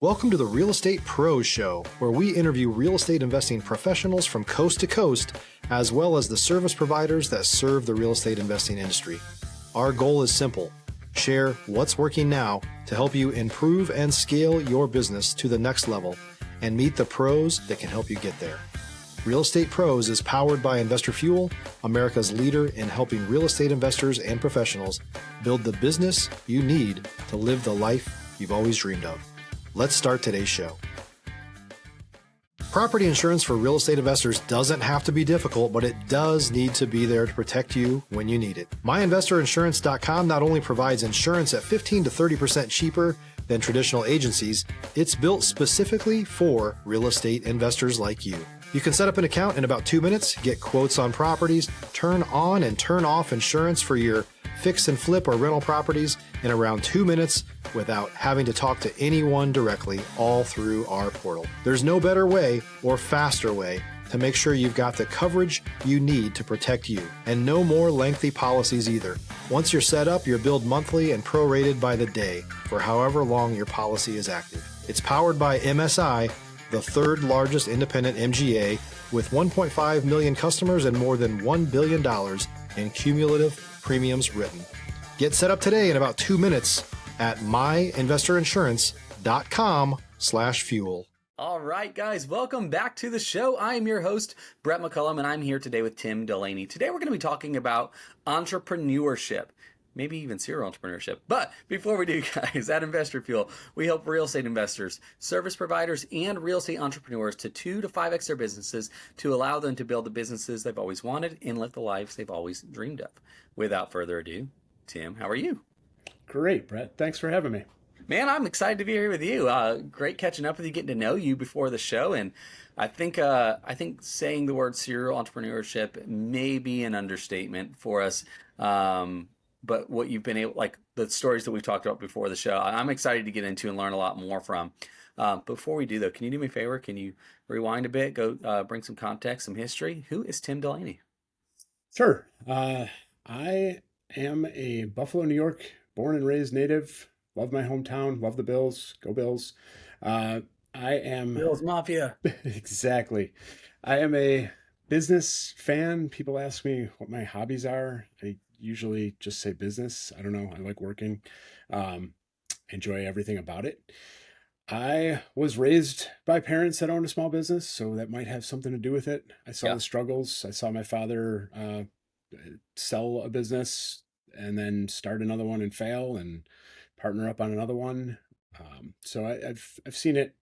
Welcome to the Real Estate Pros Show, where we interview real estate investing professionals from coast to coast, as well as the service providers that serve the real estate investing industry. Our goal is simple: share what's working now to help you improve and scale your business to the next level and meet the pros that can help you get there. Real Estate Pros is powered by Investor Fuel, America's leader in helping real estate investors and professionals build the business you need to live the life you've always dreamed of. Let's start today's show. Property insurance for real estate investors doesn't have to be difficult, but it does need to be there to protect you when you need it. MyInvestorInsurance.com not only provides insurance at 15 to 30% cheaper than traditional agencies, it's built specifically for real estate investors like you. You can set up an account in about 2 minutes, get quotes on properties, turn on and turn off insurance for your fix and flip or rental properties in around 2 minutes without having to talk to anyone directly, all through our portal. There's no better way or faster way to make sure you've got the coverage you need to protect you, and no more lengthy policies either. Once you're set up, you're billed monthly and prorated by the day for however long your policy is active. It's powered by MSI, the third largest independent MGA, with 1.5 million customers and more than $1 billion in cumulative premiums written. Get set up today in about 2 minutes at myinvestorinsurance.com/fuel. All right, guys, welcome back to the show. I'm your host, Brett McCollum, and I'm here today with Tim Delaney. Today, we're going to be talking about entrepreneurship, maybe even serial entrepreneurship. But before we do, guys, at Investor Fuel, we help real estate investors, service providers, and real estate entrepreneurs to 2 to 5x their businesses to allow them to build the businesses they've always wanted and live the lives they've always dreamed of. Without further ado, Tim, how are you? Great, Brett. Thanks for having me. Man, I'm excited to be here with you. Great catching up with you, getting to know you before the show, and I think saying the word serial entrepreneurship may be an understatement for us. But what you've been able, like the stories that we've talked about before the show, I'm excited to get into and learn a lot more from. Before we do, though, can you do me a favor? Can you rewind a bit, go bring some context, some history? Who is Tim Delaney? Sure. I am a Buffalo, New York, born and raised native. Love my hometown. Love the Bills. Go Bills. I am Bills Mafia. Exactly. I am a business fan. People ask me what my hobbies are. I usually just say business. I don't know. I like working. Enjoy everything about it. I was raised by parents that owned a small business, so that might have something to do with it. I saw the struggles. I saw my father sell a business and then start another one and fail and partner up on another one. So I've seen it,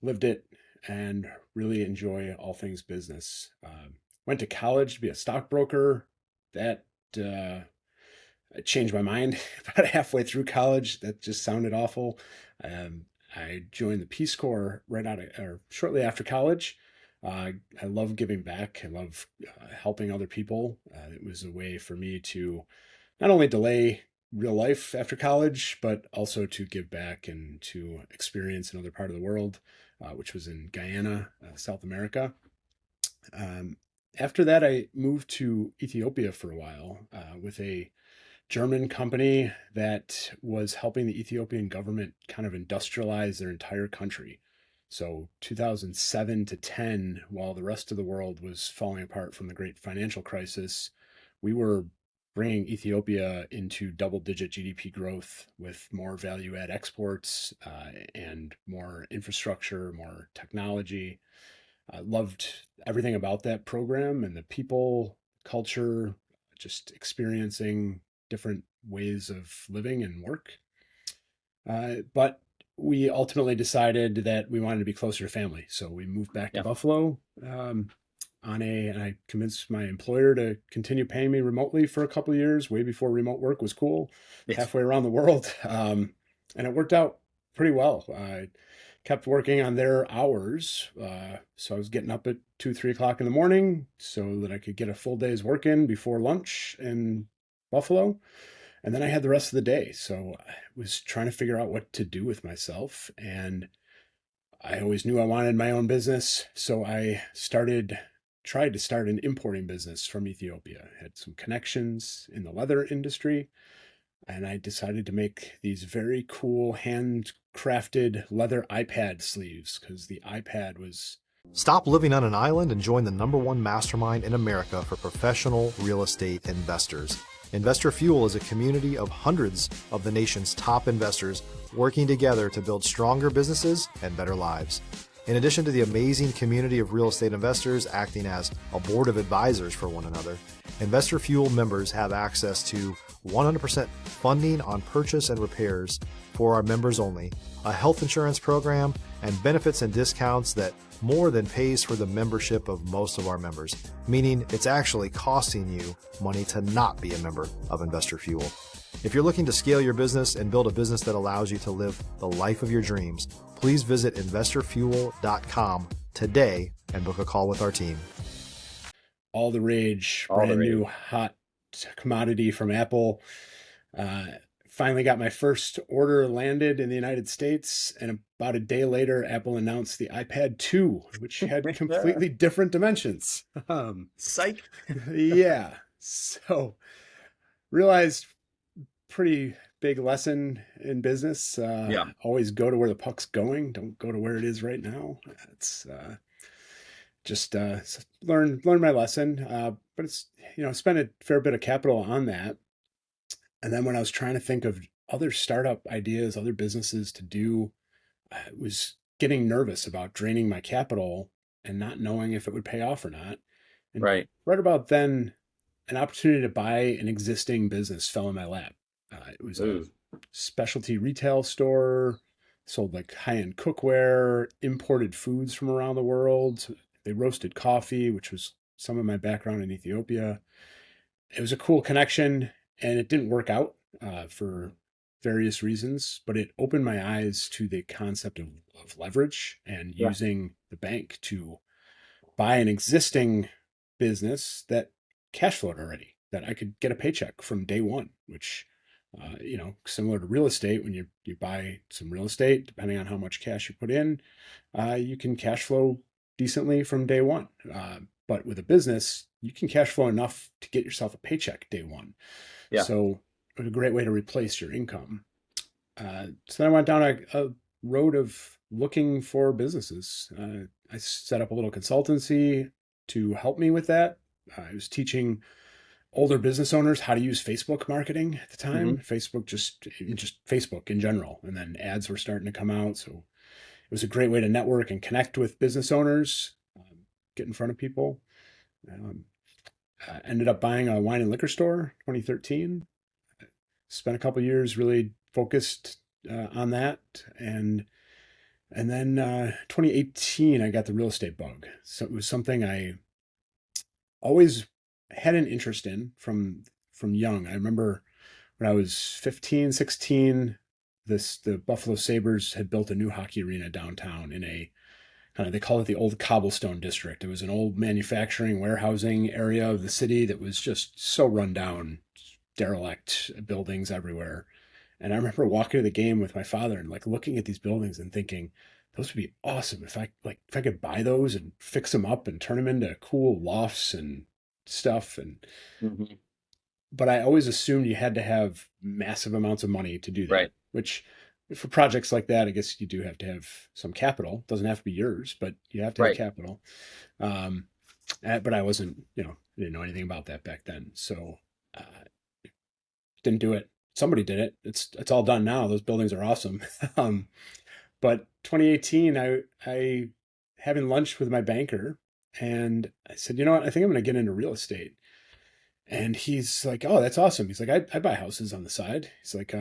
lived it, and really enjoy all things business. Went to college to be a stockbroker. That changed my mind about halfway through college. That just sounded awful. I joined the Peace Corps shortly after college. I love giving back. I love helping other people. It was a way for me to not only delay real life after college, but also to give back and to experience another part of the world, which was in Guyana, South America. After that, I moved to Ethiopia for a while with a German company that was helping the Ethiopian government kind of industrialize their entire country. So 2007 to 10, while the rest of the world was falling apart from the great financial crisis, we were bringing Ethiopia into double-digit GDP growth with more value-add exports and more infrastructure, more technology. I loved everything about that program and the people, culture, just experiencing different ways of living and work. But we ultimately decided that we wanted to be closer to family. So we moved back to Buffalo and I convinced my employer to continue paying me remotely for a couple of years, way before remote work was cool, halfway around the world. And it worked out pretty well. I kept working on their hours. So I was getting up at 2-3 o'clock in the morning so that I could get a full day's work in before lunch in Buffalo. And then I had the rest of the day. So I was trying to figure out what to do with myself. And I always knew I wanted my own business. So I tried to start an importing business from Ethiopia. I had some connections in the leather industry. and I decided to make these very cool handcrafted leather iPad sleeves because the iPad was... Stop living on an island and join the #1 mastermind in America for professional real estate investors. Investor Fuel is a community of hundreds of the nation's top investors working together to build stronger businesses and better lives. In addition to the amazing community of real estate investors acting as a board of advisors for one another, Investor Fuel members have access to 100% funding on purchase and repairs for our members only, a health insurance program, and benefits and discounts that more than pays for the membership of most of our members, meaning it's actually costing you money to not be a member of Investor Fuel. If you're looking to scale your business and build a business that allows you to live the life of your dreams, please visit investorfuel.com today and book a call with our team. All the rage, brand new hot commodity from Apple. Finally got my first order landed in the United States, and about a day later, Apple announced the iPad 2, which had completely different dimensions. Psych. Yeah. So realized pretty big lesson in business. Always go to where the puck's going. Don't go to where it is right now. It's just learn my lesson. But it's, spent a fair bit of capital on that. And then when I was trying to think of other startup ideas, other businesses to do, I was getting nervous about draining my capital and not knowing if it would pay off or not. And right about then, an opportunity to buy an existing business fell in my lap. It was a specialty retail store, sold like high-end cookware, imported foods from around the world. They roasted coffee, which was some of my background in Ethiopia. It was a cool connection. And it didn't work out for various reasons, but it opened my eyes to the concept of leverage and using the bank to buy an existing business that cash flowed already, that I could get a paycheck from day one, which, similar to real estate, when you buy some real estate, depending on how much cash you put in, you can cash flow decently from day one. But with a business, you can cash flow enough to get yourself a paycheck day one. Yeah. So it was a great way to replace your income. So then I went down a road of looking for businesses. I set up a little consultancy to help me with that. I was teaching older business owners how to use Facebook marketing at the time. Facebook, just Facebook in general. And then ads were starting to come out. So it was a great way to network and connect with business owners, get in front of people. Ended up buying a wine and liquor store, 2013. Spent a couple years really focused on that, and then 2018 I got the real estate bug. So it was something I always had an interest in from young. I remember when I was 15, 16, the Buffalo Sabres had built a new hockey arena downtown in a they call it the old cobblestone district. It was an old manufacturing warehousing area of the city that was just so run down, derelict buildings everywhere. And I remember walking to the game with my father and looking at these buildings and thinking, those would be awesome if I could buy those and fix them up and turn them into cool lofts and stuff. And but I always assumed you had to have massive amounts of money to do that, which for projects like that, I guess you do have to have some capital. It doesn't have to be yours, but you have to have capital. But I wasn't, didn't know anything about that back then. So didn't do it. Somebody did it. It's all done now. Those buildings are awesome. But 2018, I having lunch with my banker, and I said, you know what? I think I'm going to get into real estate. And he's like, oh, that's awesome. He's like, I buy houses on the side. He's like,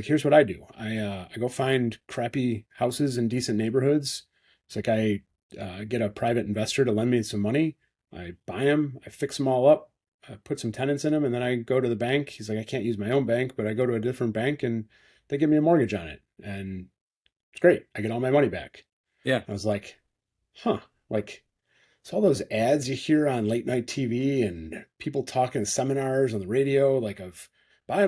here's what I do. I go find crappy houses in decent neighborhoods. It's like I get a private investor to lend me some money. I buy them. I fix them all up. I put some tenants in them, and then I go to the bank. He's like, I can't use my own bank, but I go to a different bank, and they give me a mortgage on it. And it's great. I get all my money back. Yeah. I was like, huh. It's all those ads you hear on late night TV and people talking seminars on the radio, of buy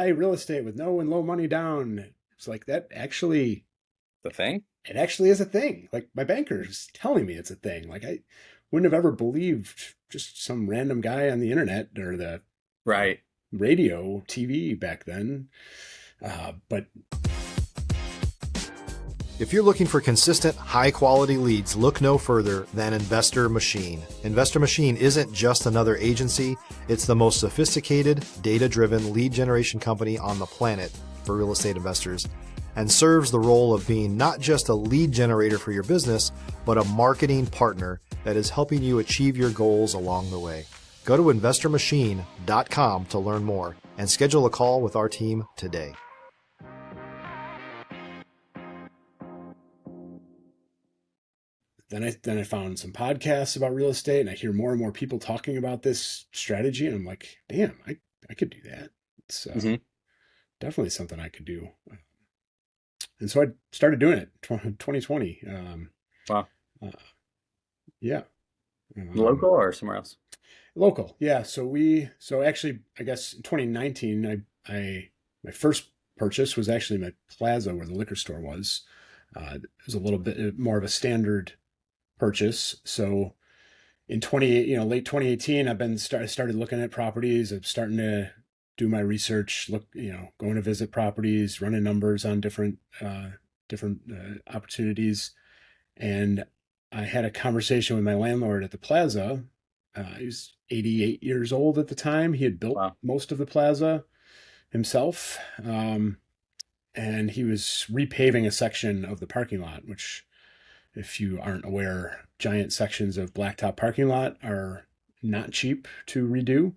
real estate with no and low money down. It's like that actually the thing. It actually is a thing. My banker's telling me it's a thing. I wouldn't have ever believed just some random guy on the internet or the radio, TV back then. But If you're looking for consistent, high-quality leads, look no further than Investor Machine. Investor Machine isn't just another agency. It's the most sophisticated, data-driven lead generation company on the planet for real estate investors, and serves the role of being not just a lead generator for your business, but a marketing partner that is helping you achieve your goals along the way. Go to investormachine.com to learn more and schedule a call with our team today. Then I found some podcasts about real estate, and I hear more and more people talking about this strategy, and I'm like, damn, I could do that. It's definitely something I could do. And so I started doing it 2020. Wow. Yeah. Local or somewhere else? Local. Yeah. So actually, I guess in 2019, my first purchase was actually my plaza where the liquor store was. It was a little bit more of a standard purchase. So in late 2018, started looking at properties. I'm starting to do my research, going to visit properties, running numbers on different opportunities. And I had a conversation with my landlord at the plaza. He was 88 years old at the time. He had built most of the plaza himself. And he was repaving a section of the parking lot, which, if you aren't aware, giant sections of blacktop parking lot are not cheap to redo.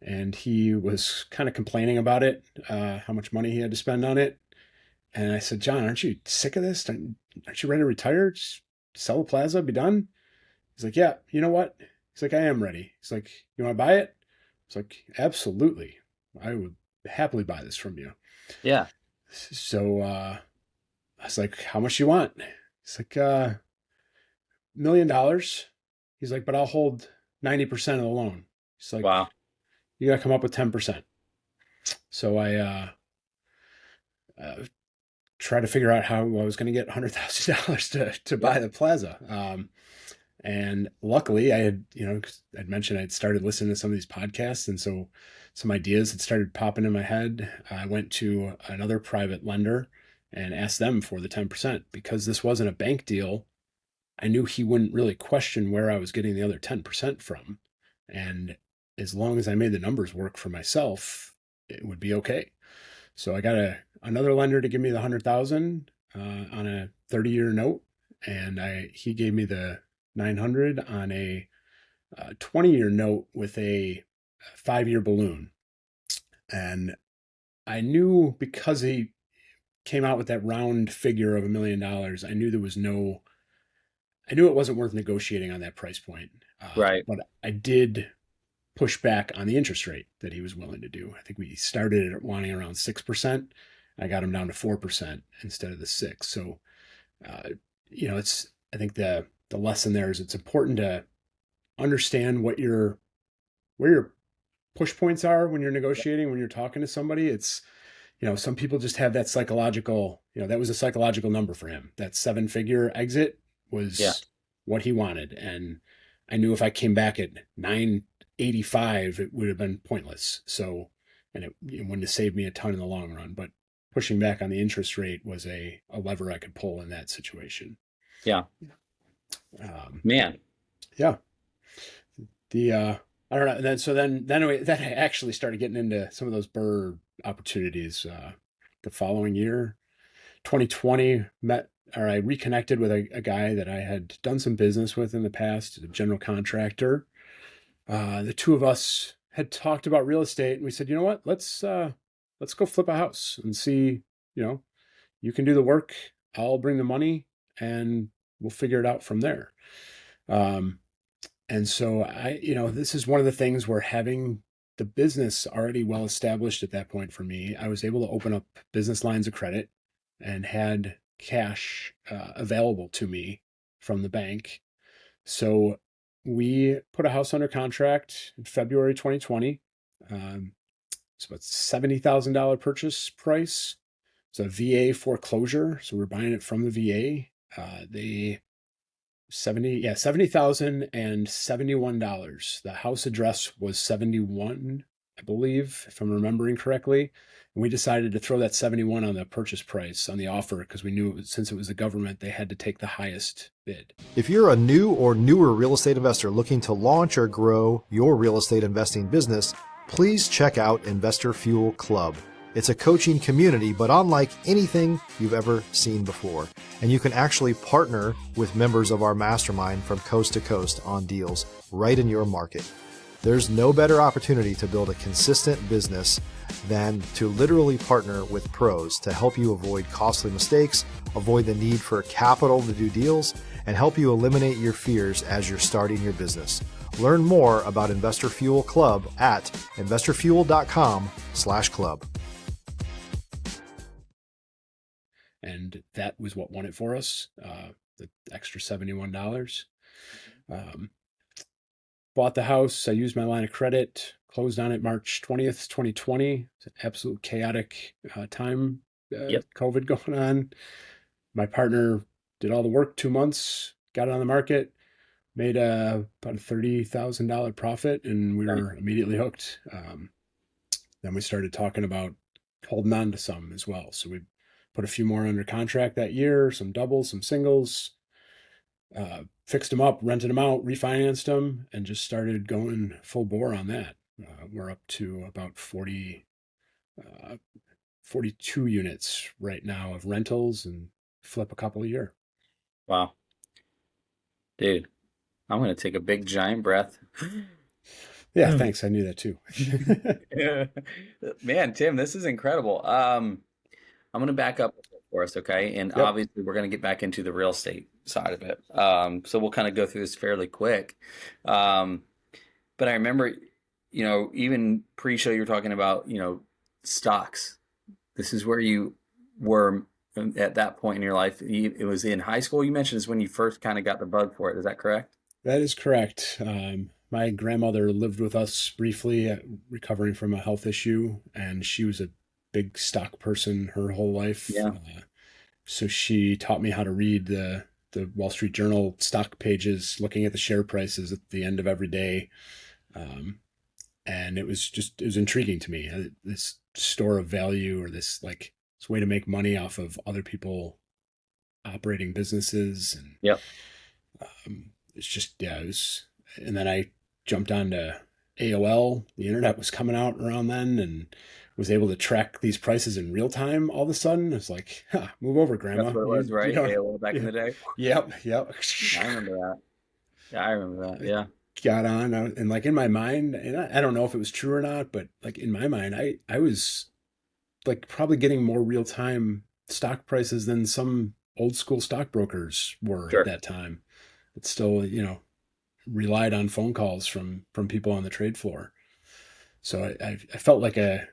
And he was kind of complaining about it, how much money he had to spend on it. And I said, John, aren't you sick of this? Aren't you ready to retire? Just sell the plaza, be done? He's like, yeah, you know what? He's like, I am ready. He's like, you want to buy it? It's like, absolutely. I would happily buy this from you. Yeah. So I was like, how much do you want? He's like, $1 million. He's like, but I'll hold 90% of the loan. He's like, wow. You got to come up with 10%. So I tried to figure out how I was going to get $100,000 to buy the plaza. And luckily I had, I'd mentioned I'd started listening to some of these podcasts. And so some ideas had started popping in my head. I went to another private lender and asked them for the 10%. Because this wasn't a bank deal, I knew he wouldn't really question where I was getting the other 10% from. And as long as I made the numbers work for myself, it would be okay. So I got another lender to give me the 100,000 on a 30-year note, and he gave me the 900 on a 20-year note with a 5-year balloon. And I knew, because he came out with that round figure of $1 million, I knew it wasn't worth negotiating on that price point. Right. But I did push back on the interest rate that he was willing to do. I think we started at wanting around 6%. I got him down to 4% instead of the 6%. So, I think the lesson there is it's important to understand where your push points are when you're negotiating, when you're talking to somebody. It's, some people just have that psychological, that was a psychological number for him. That 7-figure exit was what he wanted. And I knew if I came back at 985, it would have been pointless. So, and it wouldn't have saved me a ton in the long run. But pushing back on the interest rate was a lever I could pull in that situation. Yeah. Man. Yeah. I don't know. And then I actually started getting into some of those BRRRR opportunities. The following year, 2020, I reconnected with a guy that I had done some business with in the past, a general contractor. The two of us had talked about real estate, and we said, you know what, let's go flip a house and see, you can do the work, I'll bring the money, and we'll figure it out from there. And so this is one of the things where, having the business already well established at that point for me, I was able to open up business lines of credit and had cash available to me from the bank. So we put a house under contract in February 2020. It's about $70,000 purchase price. It's a VA foreclosure, so we're buying it from the VA. $70,071. The house address was 71 I believe, if I'm remembering correctly. And we decided to throw that 71 on the purchase price on the offer because we knew since it was the government, they had to take the highest bid. If you're a new or newer real estate investor looking to launch or grow your real estate investing business, please check out Investor Fuel Club. It's a coaching community, but unlike anything you've ever seen before. And you can actually partner with members of our mastermind from coast to coast on deals right in your market. There's no better opportunity to build a consistent business than to literally partner with pros to help you avoid costly mistakes, avoid the need for capital to do deals, and help you eliminate your fears as you're starting your business. Learn more about Investor Fuel Club at investorfuel.com/club. And that was what won it for us, the extra $71. Bought the house. I used my line of credit, closed on it March 20th, 2020. It's an absolute chaotic time, COVID going on. My partner did all the work, 2 months, got it on the market, made about a $30,000 profit, and we were immediately hooked. Then we started talking about holding on to some as well. So we put a few more under contract that year, some doubles, some singles, fixed them up, rented them out, refinanced them, and just started going full bore on that. We're up to about 42 units right now of rentals and flip a couple a year. Wow. Dude, I'm going to take a big giant breath. Yeah, thanks. I knew that too. Man, Tim, this is incredible. I'm going to back up for us, okay? And obviously, we're going to get back into the real estate side of it. So we'll kind of go through this fairly quick. But I remember, even pre-show, you were talking about, stocks. This is where you were at that point in your life. It was in high school, you mentioned, is when you first kind of got the bug for it. Is that correct? That is correct. My grandmother lived with us briefly, recovering from a health issue, and she was a big stock person her whole life. Yeah. So she taught me how to read the Wall Street Journal stock pages, looking at the share prices at the end of every day. And it was intriguing to me, this store of value, or this way to make money off of other people operating businesses. And it's just, it was, and then I jumped onto AOL. The internet was coming out around then, and was able to track these prices in real time all of a sudden. It's like, move over, Grandma. That's what it was, right? AOL back in the day? Yep. I remember that. Yeah, I remember that, yeah. Got on, and in my mind, and I don't know if it was true or not, but in my mind, I was probably getting more real time stock prices than some old school stockbrokers were at that time. But still, relied on phone calls from people on the trade floor. So I felt like I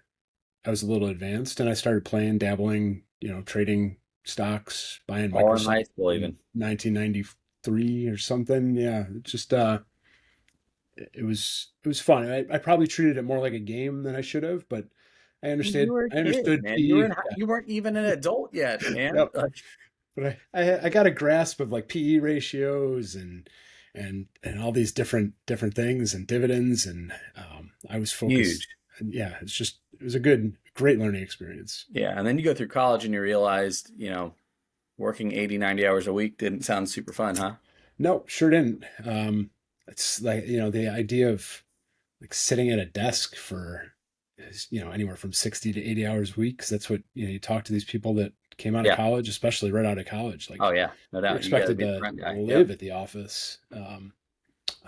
was a little advanced, and I started dabbling, trading stocks, buying Microsoft. All in high school, even 1993 or something. Yeah, just it was fun. I probably treated it more like a game than I should have, but I understood. You were a kid, I understood. Man. You weren't even an adult yet, man. Yep. But I got a grasp of PE ratios and all these different things and dividends, and I was focused. Huge. Yeah, it was a great learning experience. Yeah, and then you go through college and you realized, working 80, 90 hours a week didn't sound super fun, huh? No, sure didn't. It's the idea of sitting at a desk for anywhere from 60 to 80 hours a week, because that's what you talk to these people that came out of college, especially right out of college. Oh yeah, no doubt. You're expected to live at the office. I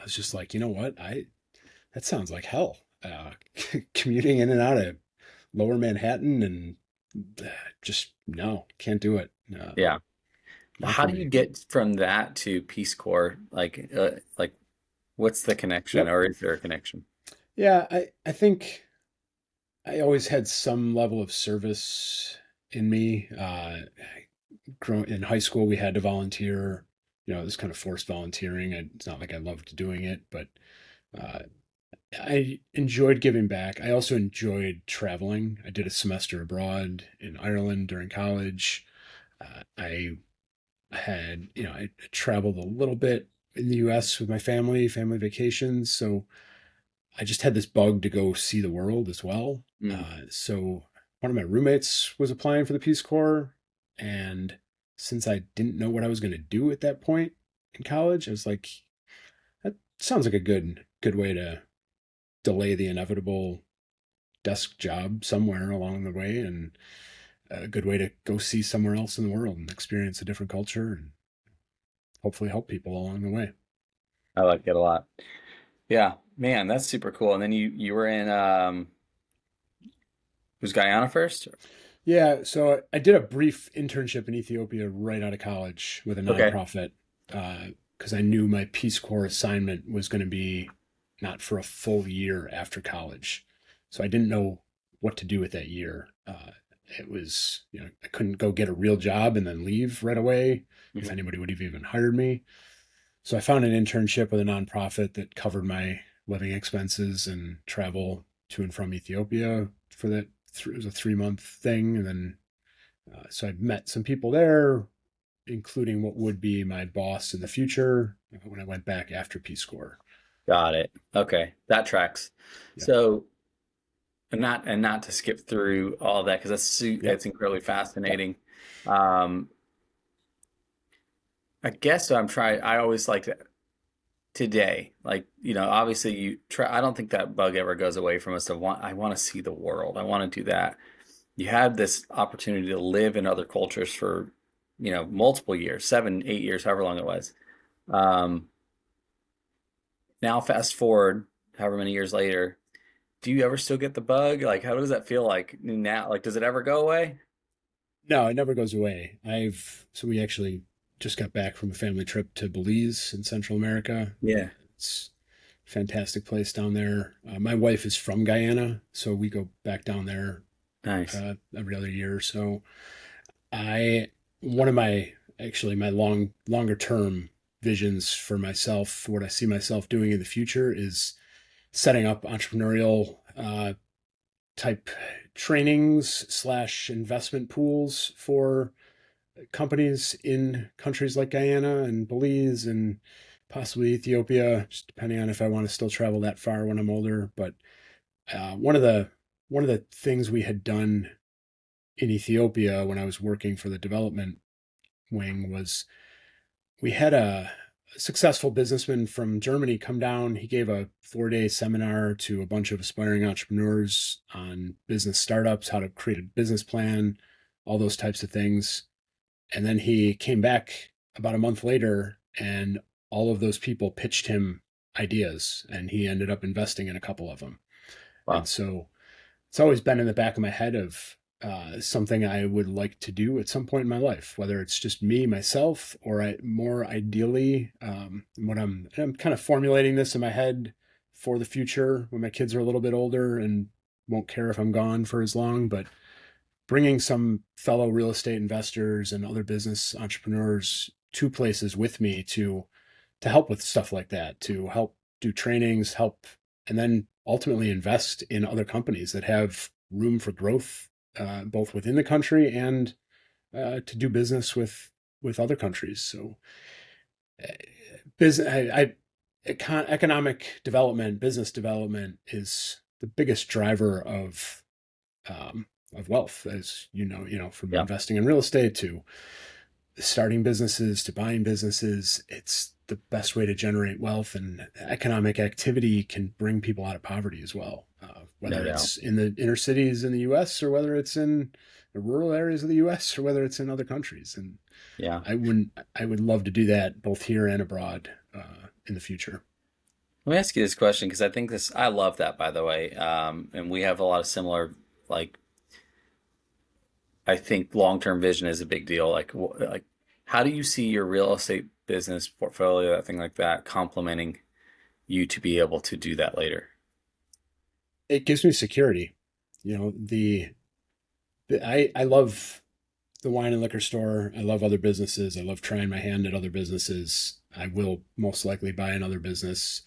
was just like, what? That sounds like hell. Commuting in and out of Lower Manhattan, and just no, can't do it. Yeah. How do you get from that to Peace Corps? What's the connection, or is there a connection? Yeah, I think I always had some level of service in me. In high school, we had to volunteer. It was kind of forced volunteering. It's not like I loved doing it, but I enjoyed giving back. I also enjoyed traveling. I did a semester abroad in Ireland during college. I traveled a little bit in the U.S. with my family vacations. So I just had this bug to go see the world as well. Mm. So one of my roommates was applying for the Peace Corps, and since I didn't know what I was going to do at that point in college, I was like, that sounds like a good way to delay the inevitable desk job somewhere along the way, and a good way to go see somewhere else in the world and experience a different culture and hopefully help people along the way. I like it a lot. Yeah, man, that's super cool. And then you were in was Guyana first? Yeah, so I did a brief internship in Ethiopia right out of college with a Okay. nonprofit because I knew my Peace Corps assignment was going to be not for a full year after college. So I didn't know what to do with that year. It was, I couldn't go get a real job and then leave right away if Mhm. anybody would have even hired me. So I found an internship with a nonprofit that covered my living expenses and travel to and from Ethiopia for that. It was a 3 month thing, and then so I met some people there, including what would be my boss in the future when I went back after Peace Corps. Got it. Okay, that tracks. Yep. So, and not to skip through all that because Yep. it's incredibly fascinating. Um, I guess I'm trying. I always like to, today, like obviously you try. I don't think that bug ever goes away from us. I want to see the world. I want to do that. You had this opportunity to live in other cultures for multiple years, 7, 8 years, however long it was. Um, Now fast forward however many years later, do you ever still get the bug? Like, how does that feel like now? Like, does it ever go away? No, it never goes away. So we actually just got back from a family trip to Belize in Central America. Yeah. It's a fantastic place down there. My wife is from Guyana, so we go back down there Nice. every other year. So I one of my actually my longer term visions for myself, what I see myself doing in the future is setting up entrepreneurial type trainings slash investment pools for companies in countries like Guyana and Belize and possibly Ethiopia, just depending on if I want to still travel that far when I'm older. But one of the things we had done in Ethiopia when I was working for the development wing was we had a successful businessman from Germany come down. He gave a 4-day seminar to a bunch of aspiring entrepreneurs on business startups, how to create a business plan, all those types of things. And then he came back about a month later, and all of those people pitched him ideas, and he ended up investing in a couple of them. And Wow. so it's always been in the back of my head of something I would like to do at some point in my life, whether it's just me, myself, or more ideally, I'm kind of formulating this in my head for the future when my kids are a little bit older and won't care if I'm gone for as long, but bringing some fellow real estate investors and other business entrepreneurs to places with me to help with stuff like that, to help do trainings, help, and then ultimately invest in other companies that have room for growth, both within the country and to do business with other countries. So, uh, business, economic development, business development is the biggest driver um, of wealth, as from Yeah. investing in real estate to starting businesses to buying businesses. It's the best way to generate wealth, and economic activity can bring people out of poverty as well, No whether doubt. it's in the inner cities in the US or whether it's in the rural areas of the US or whether it's in other countries. And Yeah. I would love to do that both here and abroad in the future. Let me ask you this question because I love that, by the way. And we have a lot of similar, like, I think long-term vision is a big deal. Like, how do you see your real estate business portfolio, that thing like that, complementing you to be able to do that later? It gives me security. You know, I love the wine and liquor store. I love other businesses. I love trying my hand at other businesses. I will most likely buy another business.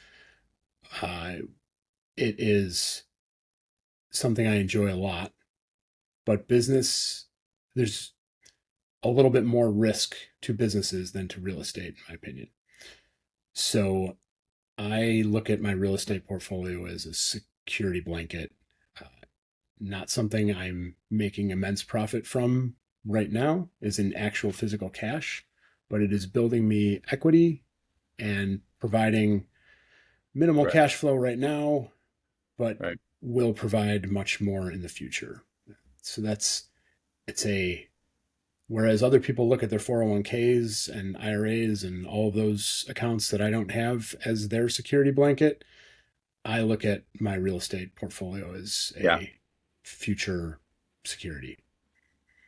Uh, it is something I enjoy a lot, but there's a little bit more risk to businesses than to real estate, in my opinion. So I look at my real estate portfolio as a security blanket, uh, not something I'm making immense profit from right now, is in actual physical cash, but it is building me equity and providing minimal Right. cash flow right now, but Right. will provide much more in the future. So it's a, whereas other people look at their 401ks and IRAs and all of those accounts that I don't have as their security blanket, I look at my real estate portfolio as Yeah. a future security.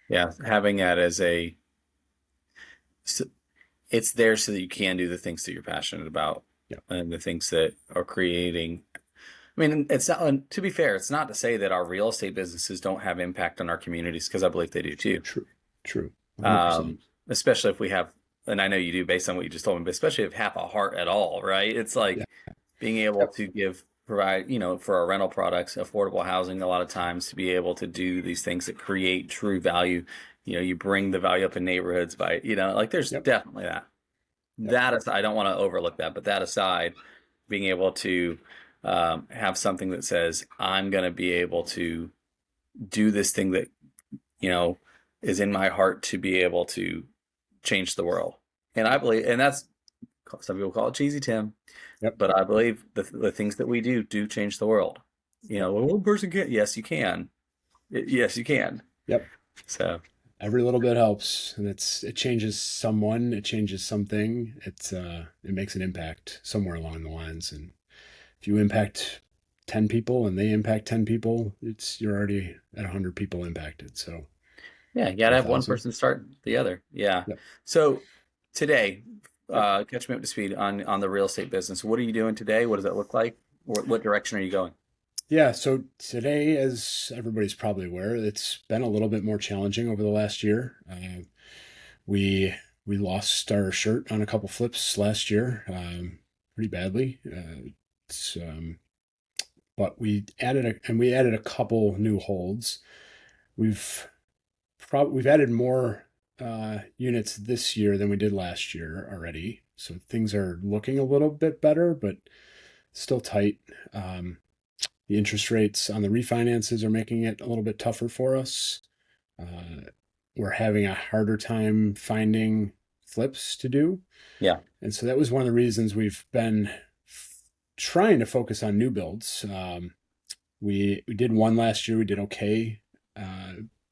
Yeah. Having that as it's there so that you can do the things that you're passionate about Yeah. and the things that are creating. I mean, it's not, to be fair, it's not to say that our real estate businesses don't have impact on our communities, because I believe they do too. True. True. 100%. Um, Especially if we have, and I know you do based on what you just told me, but especially if have a heart at all, right? It's Yeah. like being able Yep. to provide, for our rental products, affordable housing, a lot of times to be able to do these things that create true value. You bring the value up in neighborhoods by, like there's Yep. definitely that. Yep. That aside, I don't want to overlook that, but that aside, being able to have something that says, I'm going to be able to do this thing that, you know, is in my heart to be able to change the world. And I believe, and that's, some people call it cheesy, Tim, Yep. but I believe the things that we do change the world. Well, one person can't. Yes, you can. Yes, you can. Yep. So Every little bit helps, and it changes someone, it changes something. It makes an impact somewhere along the lines. And if you impact 10 people and they impact 10 people, you're already at 100 people impacted. So yeah, you got to a have one thousand. person start the other. Yeah. Yep. So today, Yep. catch me up to speed on the real estate business. What are you doing today? What does that look like? What direction are you going? Yeah. So today, as everybody's probably aware, it's been a little bit more challenging over the last year. We we lost our shirt on a couple flips last year, pretty badly. It's But we added a couple new holds. We've added more units this year than we did last year already. So things are looking a little bit better, but still tight. The interest rates on the refinances are making it a little bit tougher for us. We're having a harder time finding flips to do. Yeah. And so that was one of the reasons we've been trying to focus on new builds. We did one last year. We did okay,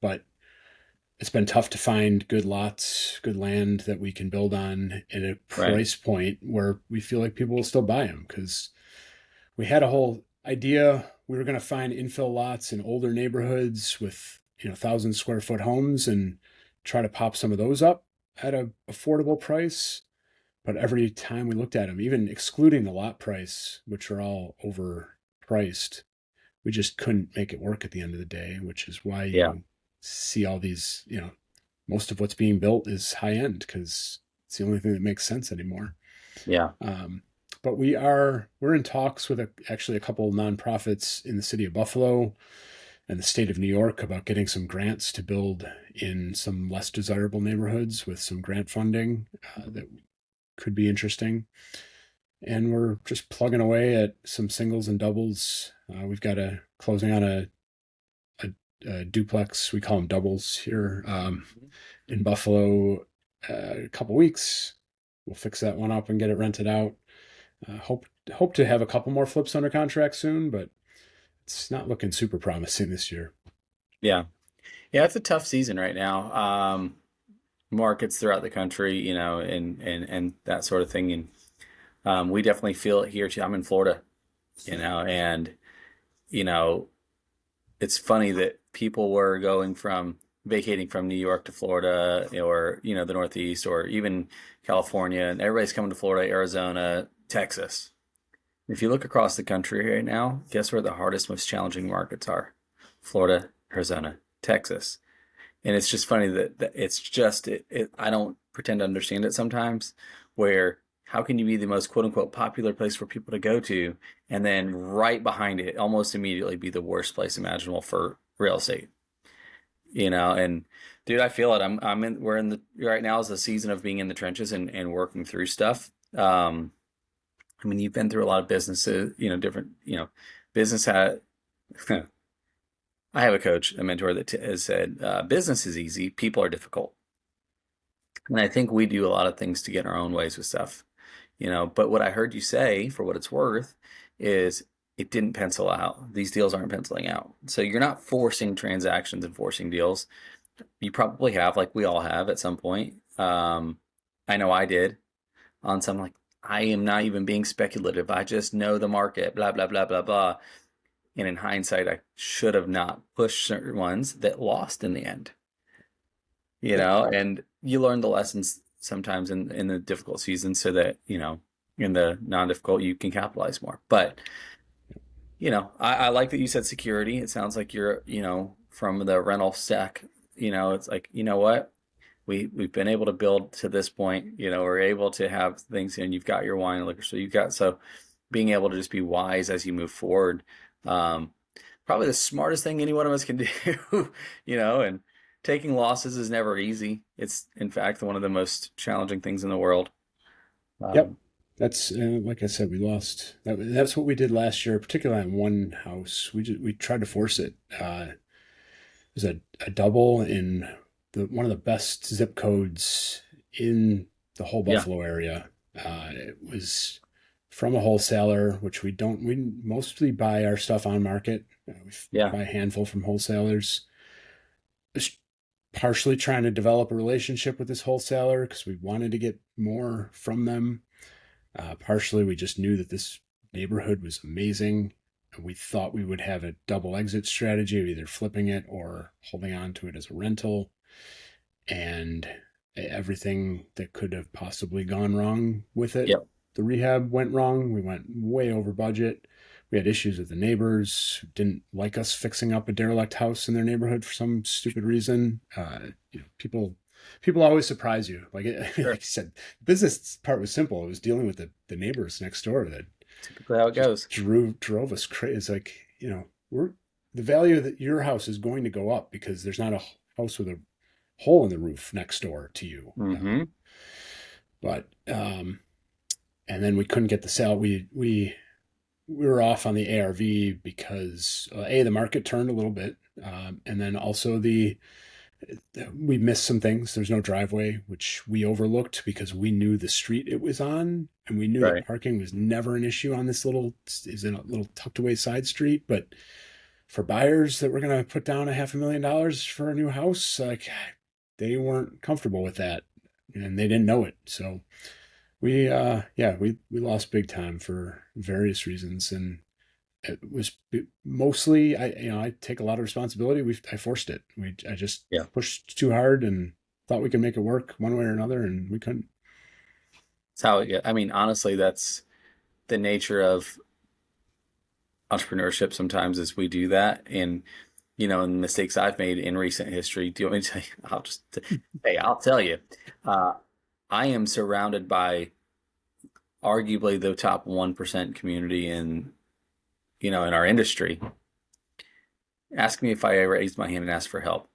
but it's been tough to find good lots, good land that we can build on at a Right. price point where we feel like people will still buy them. Because we had a whole idea we were going to find infill lots in older neighborhoods with 1,000 square foot homes and try to pop some of those up at a affordable price. But every time we looked at them, even excluding the lot price, which are all overpriced, we just couldn't make it work at the end of the day, which is why Yeah. you see all these, most of what's being built is high end because it's the only thing that makes sense anymore. Yeah. But we're in talks with actually a couple of nonprofits in the city of Buffalo and the state of New York about getting some grants to build in some less desirable neighborhoods with some grant funding that could be interesting. And we're just plugging away at some singles and doubles. We've got closing on a duplex. We call them doubles here in Buffalo. A couple weeks. We'll fix that one up and get it rented out. Hope to have a couple more flips under contract soon, but it's not looking super promising this year. Yeah. Yeah. It's a tough season right now. Markets throughout the country, and that sort of thing. And we definitely feel it here too. I'm in Florida, and, it's funny that people were going from vacating from New York to Florida or, the Northeast or even California, and everybody's coming to Florida, Arizona, Texas. If you look across the country right now, guess where the hardest, most challenging markets are? Florida, Arizona, Texas. And it's just funny that it's just, I don't pretend to understand it sometimes, where how can you be the most quote unquote popular place for people to go to, and then right behind it, almost immediately be the worst place imaginable for real estate? And dude, I feel it. We're in right now is the season of being in the trenches and working through stuff. I mean, you've been through a lot of businesses, different, business had, I have a coach, a mentor that has said, business is easy, people are difficult. And I think we do a lot of things to get in our own ways with stuff, but what I heard you say, for what it's worth, is it didn't pencil out. These deals aren't penciling out. So you're not forcing transactions and forcing deals. You probably have, like we all have at some point. I know I did on some, like, I am not even being speculative. I just know the market, blah, blah, blah, blah, blah. And in hindsight, I should have not pushed certain ones that lost in the end, and you learn the lessons sometimes in the difficult seasons so that, in the non-difficult, you can capitalize more. But, I like that you said security. It sounds like you're, from the rental stack, it's like, you know what? We've been able to build to this point, we're able to have things, and you've got your wine and liquor. So being able to just be wise as you move forward, probably the smartest thing any one of us can do, and taking losses is never easy. It's, in fact, one of the most challenging things in the world. Yep. That's like I said, we lost. That's what we did last year, particularly on one house. We tried to force it. It was a double in one of the best zip codes in the whole Buffalo area. It was from a wholesaler, which we mostly buy our stuff on market. We buy a handful from wholesalers. Just partially trying to develop a relationship with this wholesaler because we wanted to get more from them. Partially, we just knew that this neighborhood was amazing. And we thought we would have a double exit strategy of either flipping it or holding on to it as a rental. And everything that could have possibly gone wrong with it. Yep. The rehab went wrong. We went way over budget. We had issues with the neighbors who didn't like us fixing up a derelict house in their neighborhood for some stupid reason. People always surprise you. Like I said, the business part was simple. It was dealing with the neighbors next door that typically how it goes. Drove us crazy. It's like, the value that your house is going to go up because there's not a house with a hole in the roof next door to you. Mm-hmm. But and then we couldn't get the sale. We were off on the ARV because the market turned a little bit, and then also we missed some things. There's no driveway, which we overlooked because we knew the street it was on, and we knew that parking was never an issue on this is in a little tucked away side street. But for buyers that were going to put down $500,000 for a new house, like, they weren't comfortable with that, and they didn't know it. So we lost big time for various reasons, and it was mostly I take a lot of responsibility. I forced it. I just pushed too hard and thought we could make it work one way or another, and we couldn't. That's how it gets. I mean, honestly, that's the nature of entrepreneurship. Sometimes is we do that, and and mistakes I've made in recent history. Do you want me to tell you? I'll tell you. I am surrounded by arguably the top 1% community in our industry. Ask me if I raised my hand and asked for help.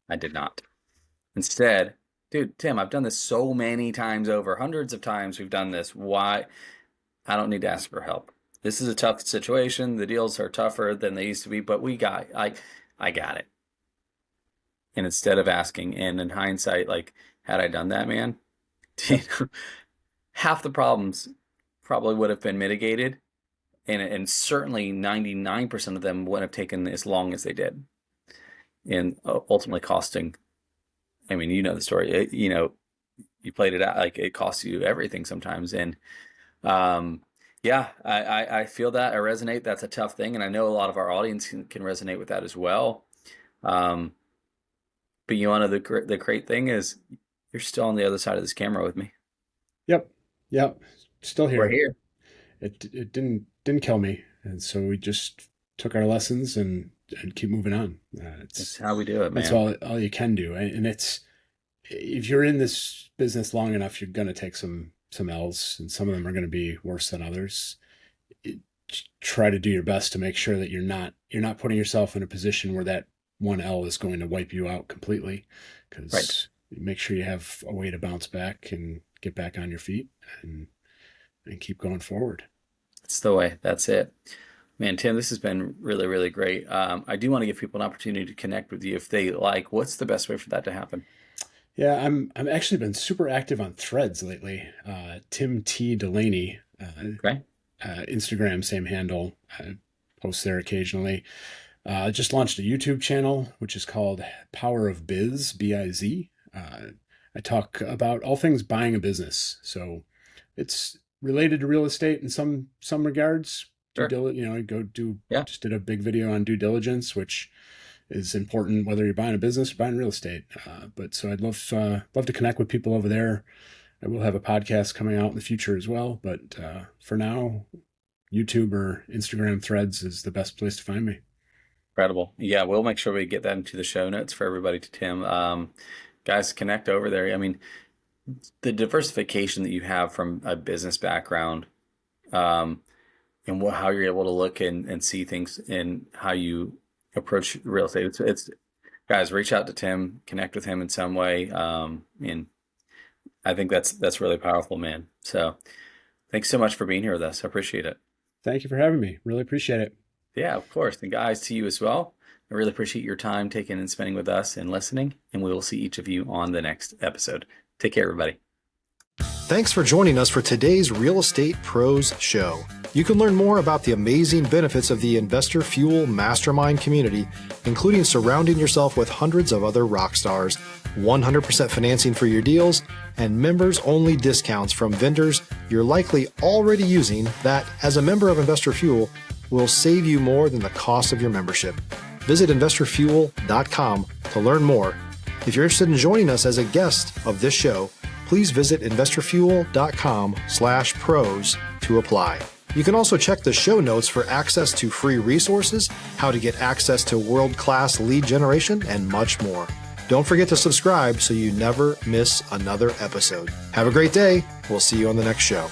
I did not. Instead, dude, Tim, I've done this so many times over, hundreds of times we've done this. Why? I don't need to ask for help. This is a tough situation. The deals are tougher than they used to be, but I got it. And instead of asking, and in hindsight, like, had I done that, man, half the problems probably would have been mitigated, and certainly 99% of them wouldn't have taken as long as they did, and ultimately costing. I mean, you know the story. You played it out, like, it costs you everything sometimes, and I feel that. I resonate. That's a tough thing, and I know a lot of our audience can resonate with that as well. But the great thing is you're still on the other side of this camera with me. Yep. Still here. We're here. It didn't kill me, and so we just took our lessons and keep moving on. That's how we do it, man. That's all you can do, and it's, if you're in this business long enough, you're going to take some L's, and some of them are going to be worse than others. Try to do your best to make sure that you're not putting yourself in a position where that one L is going to wipe you out completely, because make sure you have a way to bounce back and get back on your feet. And and keep going forward. It's the way. That's it. Man, Tim, this has been really, really great. I do want to give people an opportunity to connect with you if they like. What's the best way for that to happen? Yeah, I'm actually been super active on Threads lately. Tim T. Delaney, Okay. Instagram, same handle. I post there occasionally. Just launched a YouTube channel, which is called Power of Biz, B-I-Z. I talk about all things buying a business. So it's related to real estate in some regards. Sure. Just did a big video on due diligence, which is important whether you're buying a business or buying real estate. But so I'd love to connect with people over there. I will have a podcast coming out in the future as well. But for now, YouTube or Instagram Threads is the best place to find me. Incredible. Yeah, we'll make sure we get that into the show notes for everybody to Tim. Guys, connect over there. I mean, the diversification that you have from a business background, and how you're able to look and see things and how you approach real estate. It's guys, reach out to Tim, connect with him in some way. And I think that's really powerful, man. So thanks so much for being here with us. I appreciate it. Thank you for having me. Really appreciate it. Yeah, of course. And guys, to you as well. I really appreciate your time taking and spending with us and listening. And we will see each of you on the next episode. Take care, everybody. Thanks for joining us for today's Real Estate Pros Show. You can learn more about the amazing benefits of the Investor Fuel Mastermind community, including surrounding yourself with hundreds of other rock stars, 100% financing for your deals, and members-only discounts from vendors you're likely already using that, as a member of Investor Fuel, will save you more than the cost of your membership. Visit investorfuel.com to learn more. If you're interested in joining us as a guest of this show, please visit investorfuel.com/pros to apply. You can also check the show notes for access to free resources, how to get access to world-class lead generation, and much more. Don't forget to subscribe so you never miss another episode. Have a great day. We'll see you on the next show.